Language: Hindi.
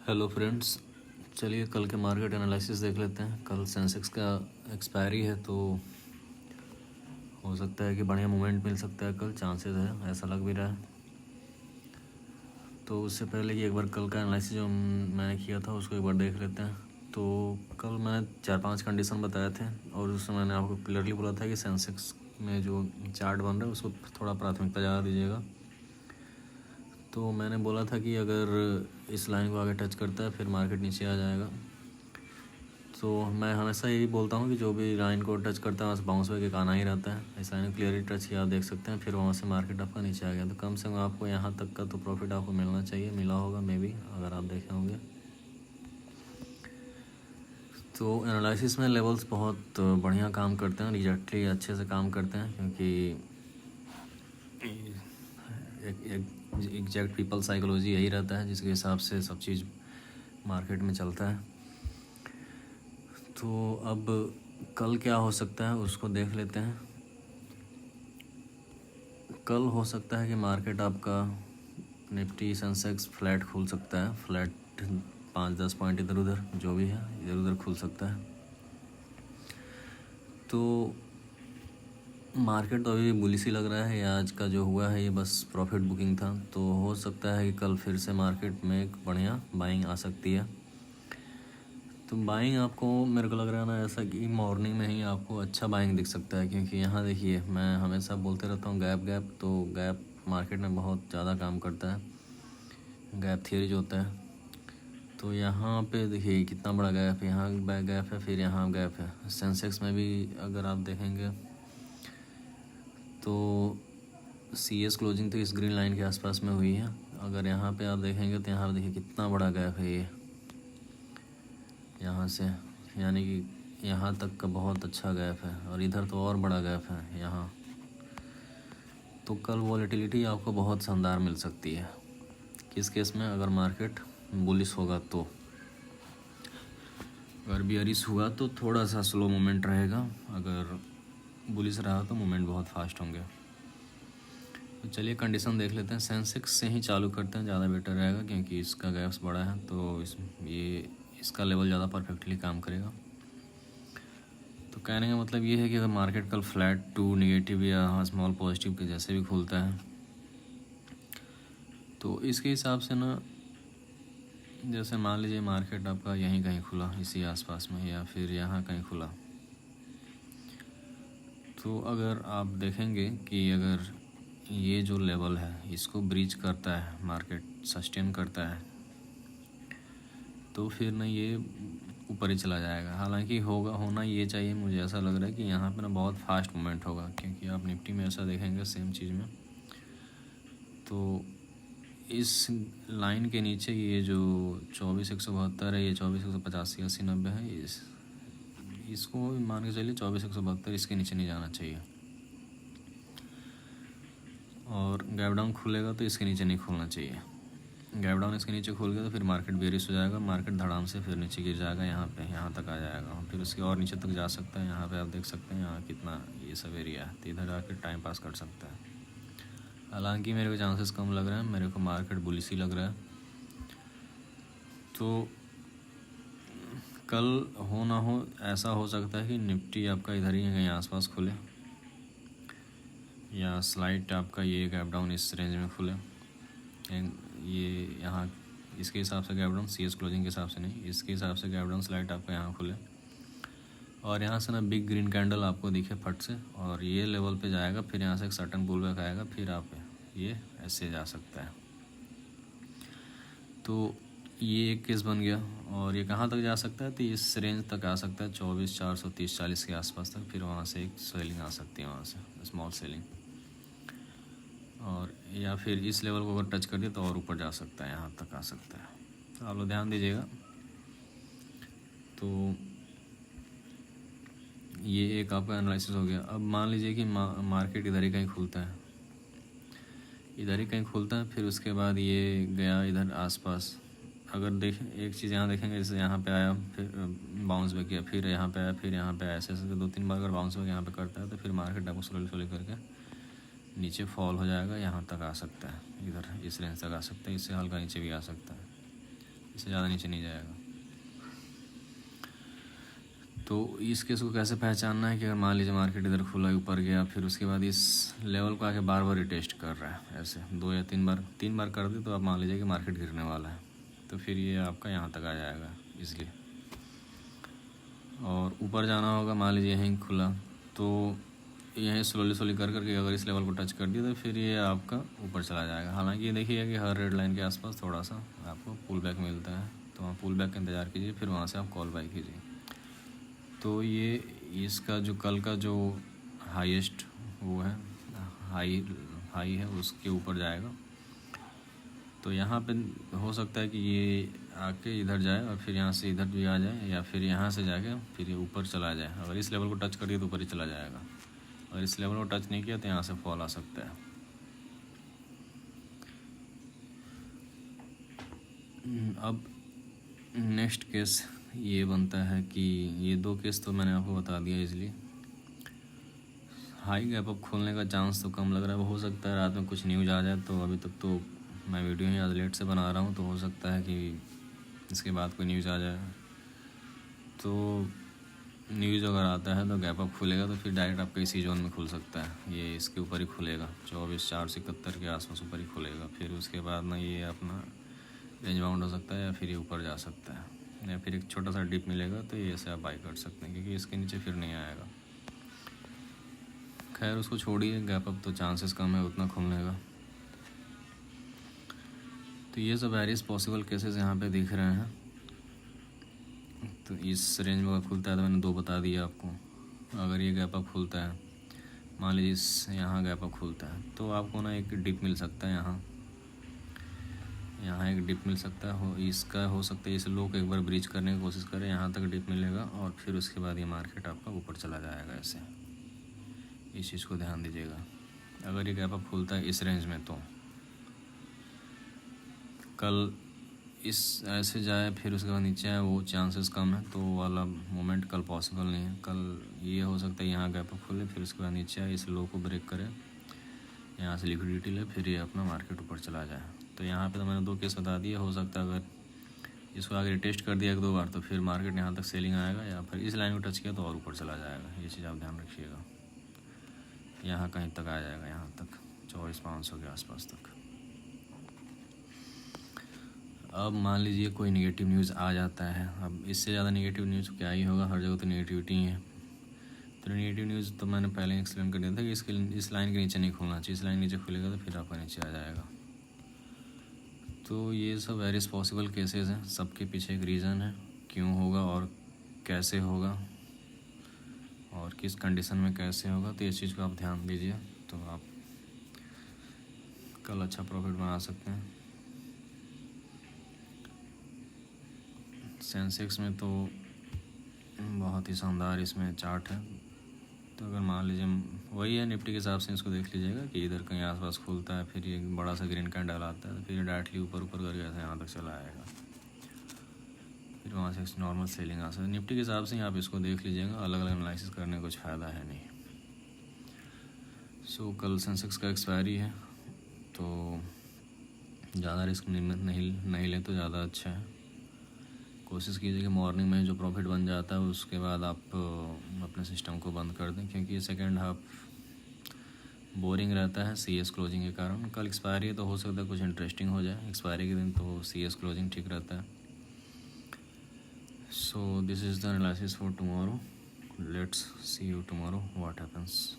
हेलो फ्रेंड्स, चलिए कल के मार्केट एनालिसिस देख लेते हैं। कल सेंसेक्स का एक्सपायरी है तो हो सकता है कि बढ़िया मूवमेंट मिल सकता है। कल चांसेस है, ऐसा लग भी रहा है। तो उससे पहले कि एक बार कल का एनालिसिस जो मैंने किया था उसको एक बार देख लेते हैं। तो कल मैंने 4-5 कंडीशन बताए थे और उसमें मैंने आपको क्लियरली बोला था कि सेंसेक्स में जो चार्ट बन रहा है उसको थोड़ा प्राथमिकता ज़्यादा दीजिएगा। तो मैंने बोला था कि अगर इस लाइन को आगे टच करता है फिर मार्केट नीचे आ जाएगा। तो मैं हमेशा यही बोलता हूँ कि जो भी लाइन को टच करता है वहाँ से बाउंस बैक एक आना ही रहता है। इस लाइन को क्लियरली टच किया, आप देख सकते हैं, फिर वहाँ से मार्केट आपका नीचे आ गया। तो कम से कम आपको यहाँ तक का तो प्रॉफिट आपको मिलना चाहिए, मिला होगा मे बी, अगर आप देखे होंगे। तो एनालिसिस में लेवल्स बहुत बढ़िया काम करते हैं, एग्जैक्टली अच्छे से काम करते हैं, क्योंकि एग्जैक्ट पीपल साइकोलॉजी यही रहता है जिसके हिसाब से सब चीज़ मार्केट में चलता है। तो अब कल क्या हो सकता है उसको देख लेते हैं। कल हो सकता है कि मार्केट आपका निफ्टी सेंसेक्स फ्लैट खुल सकता है। फ्लैट 5-10 पॉइंट इधर उधर जो भी है इधर उधर खुल सकता है। तो मार्केट तो अभी बुलिश ही लग रहा है। आज का जो हुआ है ये बस प्रॉफिट बुकिंग था। तो हो सकता है कि कल फिर से मार्केट में एक बढ़िया बाइंग आ सकती है। तो बाइंग आपको, मेरे को लग रहा है ना ऐसा कि मॉर्निंग में ही आपको अच्छा बाइंग दिख सकता है, क्योंकि यहाँ देखिए मैं हमेशा बोलते रहता हूँ गैप। तो गैप मार्केट में बहुत ज़्यादा काम करता है, गैप थियरी जो होता है। तो यहाँ पे देखिए कितना बड़ा गैप है, यहाँ गैप है, फिर यहाँ गैप है। सेंसेक्स में भी अगर आप देखेंगे तो CS क्लोजिंग तो इस ग्रीन लाइन के आसपास में हुई है। अगर यहाँ पे आप देखेंगे तो यहाँ देखिए कितना बड़ा गैप है ये, यहाँ से यानी कि यहाँ तक का बहुत अच्छा गैप है, और इधर तो और बड़ा गैप है यहाँ। तो कल वॉलेटिलिटी आपको बहुत शानदार मिल सकती है। किस केस में? अगर मार्केट बुलिश होगा तो। अगर बियरिश हुआ तो थोड़ा सा स्लो मूवमेंट रहेगा, अगर बुलिश रहा तो मूवमेंट बहुत फास्ट होंगे। तो चलिए कंडीशन देख लेते हैं। सेंसेक्स से ही चालू करते हैं, ज़्यादा बेटर रहेगा, क्योंकि इसका गैप्स बड़ा है तो इसका लेवल ज़्यादा परफेक्टली काम करेगा। तो कहने का मतलब ये है कि अगर मार्केट कल फ्लैट टू नेगेटिव या स्मॉल पॉजिटिव के जैसे भी खुलता है तो इसके हिसाब से ना, जैसे मान लीजिए मार्केट आपका यहीं कहीं खुला इसी आसपास में, या फिर यहाँ कहीं खुला, तो अगर आप देखेंगे कि अगर ये जो लेवल है इसको ब्रीच करता है, मार्केट सस्टेन करता है, तो फिर ना ये ऊपर ही चला जाएगा। हालांकि होना ये चाहिए, मुझे ऐसा लग रहा है कि यहाँ पे ना बहुत फास्ट मूवमेंट होगा, क्योंकि आप निफ्टी में ऐसा देखेंगे सेम चीज़ में। तो इस लाइन के नीचे ये जो 24,172 है, ये 24,185, 80, 90 है, इसको मान के चलिए 24,172, इसके नीचे नहीं जाना चाहिए। और गैप डाउन खुलेगा तो इसके नीचे नहीं खुलना चाहिए। गैप डाउन इसके नीचे खुल गया तो फिर मार्केट बेरिश हो जाएगा, मार्केट धड़ाम से फिर नीचे गिर जाएगा, यहाँ तक आ जाएगा, फिर उसके और नीचे तक जा सकता है। यहाँ पे आप देख सकते हैं यहाँ कितना ये सब एरिया है, तो इधर आकर टाइम पास कर सकता है। हालांकि मेरे को चांसेस कम लग रहे हैं, मेरे को मार्केट बुलिश ही लग रहा है। तो कल हो ना हो ऐसा हो सकता है कि निफ्टी आपका इधर ही कहीं आसपास खुले, या स्लाइड आपका ये गैप डाउन इस रेंज में खुले। ये यहाँ इसके हिसाब से गैप डाउन, CS क्लोजिंग के हिसाब से नहीं, इसके हिसाब से गैप डाउन स्लाइड आपका यहाँ खुले, और यहाँ से ना बिग ग्रीन कैंडल आपको दिखे फट से, और ये लेवल पे जाएगा, फिर यहाँ से एक सर्टन पुल बैक आएगा, फिर आप ये ऐसे जा सकता है। तो ये एक केस बन गया। और ये कहाँ तक जा सकता है? तो इस रेंज तक आ सकता है, 24,430-40 के आसपास तक। फिर वहाँ से एक सेलिंग आ सकती है, वहाँ से स्मॉल सेलिंग, और या फिर इस लेवल को अगर टच कर दिया तो और ऊपर जा सकता है, यहाँ तक आ सकता है। तो आप लोग ध्यान दीजिएगा। तो ये एक आपका एनालिसिस हो गया। अब मान लीजिए कि मार्केट इधर ही कहीं खुलता है, इधर ही कहीं खुलता है, फिर उसके बाद ये गया इधर आसपास। अगर एक चीज़ यहाँ देखेंगे, जैसे यहाँ पे आया, फिर बाउंस बैक किया, फिर यहाँ पे आया, फिर यहाँ पे आया, ऐसे 2-3 बार अगर बाउंस बैक यहाँ पे करता है तो फिर मार्केट आपको स्लोली करके नीचे फॉल हो जाएगा, यहाँ तक आ सकता है, इधर इस रेंज तक आ सकता है, इससे हल्का नीचे भी आ सकता है। इससे ज़्यादा नीचे नहीं जाएगा। तो इस केस को कैसे पहचानना है कि अगर मान लीजिए मार्केट इधर खुला ऊपर गया, फिर उसके बाद इस लेवल को आके बार बार रिटेस्ट कर रहा है, ऐसे 2 या 3 बार कर दे तो आप मान लीजिए कि मार्केट गिरने वाला है, तो फिर ये आपका यहाँ तक आ जाएगा इसलिए। और ऊपर जाना होगा, मान लीजिए यहीं खुला तो यहीं स्लोली कर करके अगर इस लेवल को टच कर दिया तो फिर ये आपका ऊपर चला जाएगा। हालांकि ये देखिए कि हर रेड लाइन के आसपास थोड़ा सा आपको पुल बैक मिलता है, तो वहाँ पुल बैक का इंतज़ार कीजिए, फिर वहाँ से आप कॉल बाई कीजिए। तो ये इसका जो कल का जो हाईएस्ट वो है हाई है उसके ऊपर जाएगा। तो यहाँ पे हो सकता है कि ये आके इधर जाए और फिर यहाँ से इधर भी आ जाए, या फिर यहाँ से जाके फिर ये ऊपर चला जाए। अगर इस लेवल को टच कर दिया तो ऊपर ही चला जाएगा, अगर इस लेवल को टच नहीं किया तो यहाँ से फॉल आ सकता है। अब नेक्स्ट केस ये बनता है कि ये 2 केस तो मैंने आपको बता दिया इजली। हाई गैप अप खोलने का चांस तो कम लग रहा है, हो सकता है रात में कुछ न्यूज़ आ जाए। तो अभी तक तो मैं वीडियो ही आज लेट से बना रहा हूँ, तो हो सकता है कि इसके बाद कोई न्यूज़ आ जाए। तो न्यूज़ अगर आता है तो गैप अप खुलेगा तो फिर डायरेक्ट आपका इसी जोन में खुल सकता है, ये इसके ऊपर ही खुलेगा 24,471 के आसपास ऊपर ही खुलेगा। फिर उसके बाद ना ये अपना रेंज बाउंड हो सकता है, या फिर ये ऊपर जा सकता है, या फिर एक छोटा सा डिप मिलेगा तो ये ऐसे आप बाई कर सकते हैं, क्योंकि इसके नीचे फिर नहीं आएगा। खैर उसको छोड़िए, गैप अप तो चांसेस कम है उतना खुलने का। तो ये सब वेरियस पॉसिबल केसेस यहाँ पे दिख रहे हैं। तो इस रेंज में अगर खुलता है तो मैंने 2 बता दिया आपको। अगर ये गैप अप खुलता है, मान लीजिए इस यहाँ गैप अप खुलता है, तो आपको ना एक डिप मिल सकता है, यहाँ एक डिप मिल सकता है। इसका हो सकता है इस लो को एक बार ब्रीच करने की कोशिश करें, यहाँ तक डिप मिलेगा और फिर उसके बाद ये मार्केट आपका ऊपर चला जाएगा ऐसे। इस चीज़ को ध्यान दीजिएगा। अगर ये गैप अप खुलता है इस रेंज में तो कल इस ऐसे जाए फिर उसके बाद नीचे आए, वो चांसेस कम है, तो वो वाला मोमेंट कल पॉसिबल नहीं है। कल ये हो सकता है यहाँ गैप अप खुले, फिर उसके बाद नीचे आए, इस लो को ब्रेक करे, यहाँ से लिक्विडिटी ले, फिर ये अपना मार्केट ऊपर चला जाए। तो यहाँ पे तो मैंने 2 केस बता दिए। हो सकता है अगर इसको आगे टेस्ट कर दिया 1-2 बार तो फिर मार्केट यहाँ तक सेलिंग आएगा, या फिर इस लाइन को टच किया तो और ऊपर चला जाएगा। ये चीज़ आप ध्यान रखिएगा। यहाँ कहीं तक आ जाएगा, यहाँ तक 24,500 के आसपास तक। अब मान लीजिए कोई नेगेटिव न्यूज़ आ जाता है, अब इससे ज़्यादा नेगेटिव न्यूज़ क्या ही होगा, हर जगह तो नेगेटिविटी है। तो नेगेटिव न्यूज़ तो मैंने पहले एक्सप्लेन कर दिया था कि इस लाइन के नीचे नहीं खुलना चाहिए। इस लाइन नीचे खुलेगा तो फिर आपका नीचे आ जाएगा। तो ये सब वेरियस पॉसिबल केसेस हैं, सबके पीछे एक रीज़न है क्यों होगा और कैसे होगा और किस कंडीशन में कैसे होगा। तो इस चीज़ को आप ध्यान दीजिए, तो आप कल अच्छा प्रॉफिट बना सकते हैं। सेंसेक्स में तो बहुत ही शानदार इसमें चार्ट है। तो अगर मान लीजिए वही है, निफ्टी के हिसाब से इसको देख लीजिएगा कि इधर कहीं आसपास खुलता है, फिर ये बड़ा सा ग्रीन कैंडल आता है, फिर डायरेक्टली ऊपर करके ऐसे यहाँ तक चला आएगा, फिर वहाँ से नॉर्मल सेलिंग आ सकती है। निफ्टी के हिसाब से ही आप इसको देख लीजिएगा, अलग अलग एनालिसिस करने का कुछ फ़ायदा है नहीं। सो कल सेंसेक्स का एक्सपायरी है, तो ज़्यादा रिस्क नहीं ले तो ज़्यादा अच्छा है। कोशिश कीजिए कि मॉर्निंग में जो प्रॉफिट बन जाता है उसके बाद आप अपने सिस्टम को बंद कर दें, क्योंकि सेकेंड हाफ बोरिंग रहता है CS क्लोजिंग के कारण। कल एक्सपायरी है तो हो सकता है कुछ इंटरेस्टिंग हो जाए, एक्सपायरी के दिन तो CS क्लोजिंग ठीक रहता है। So this is the analysis for tomorrow. Let's see you tomorrow what happens.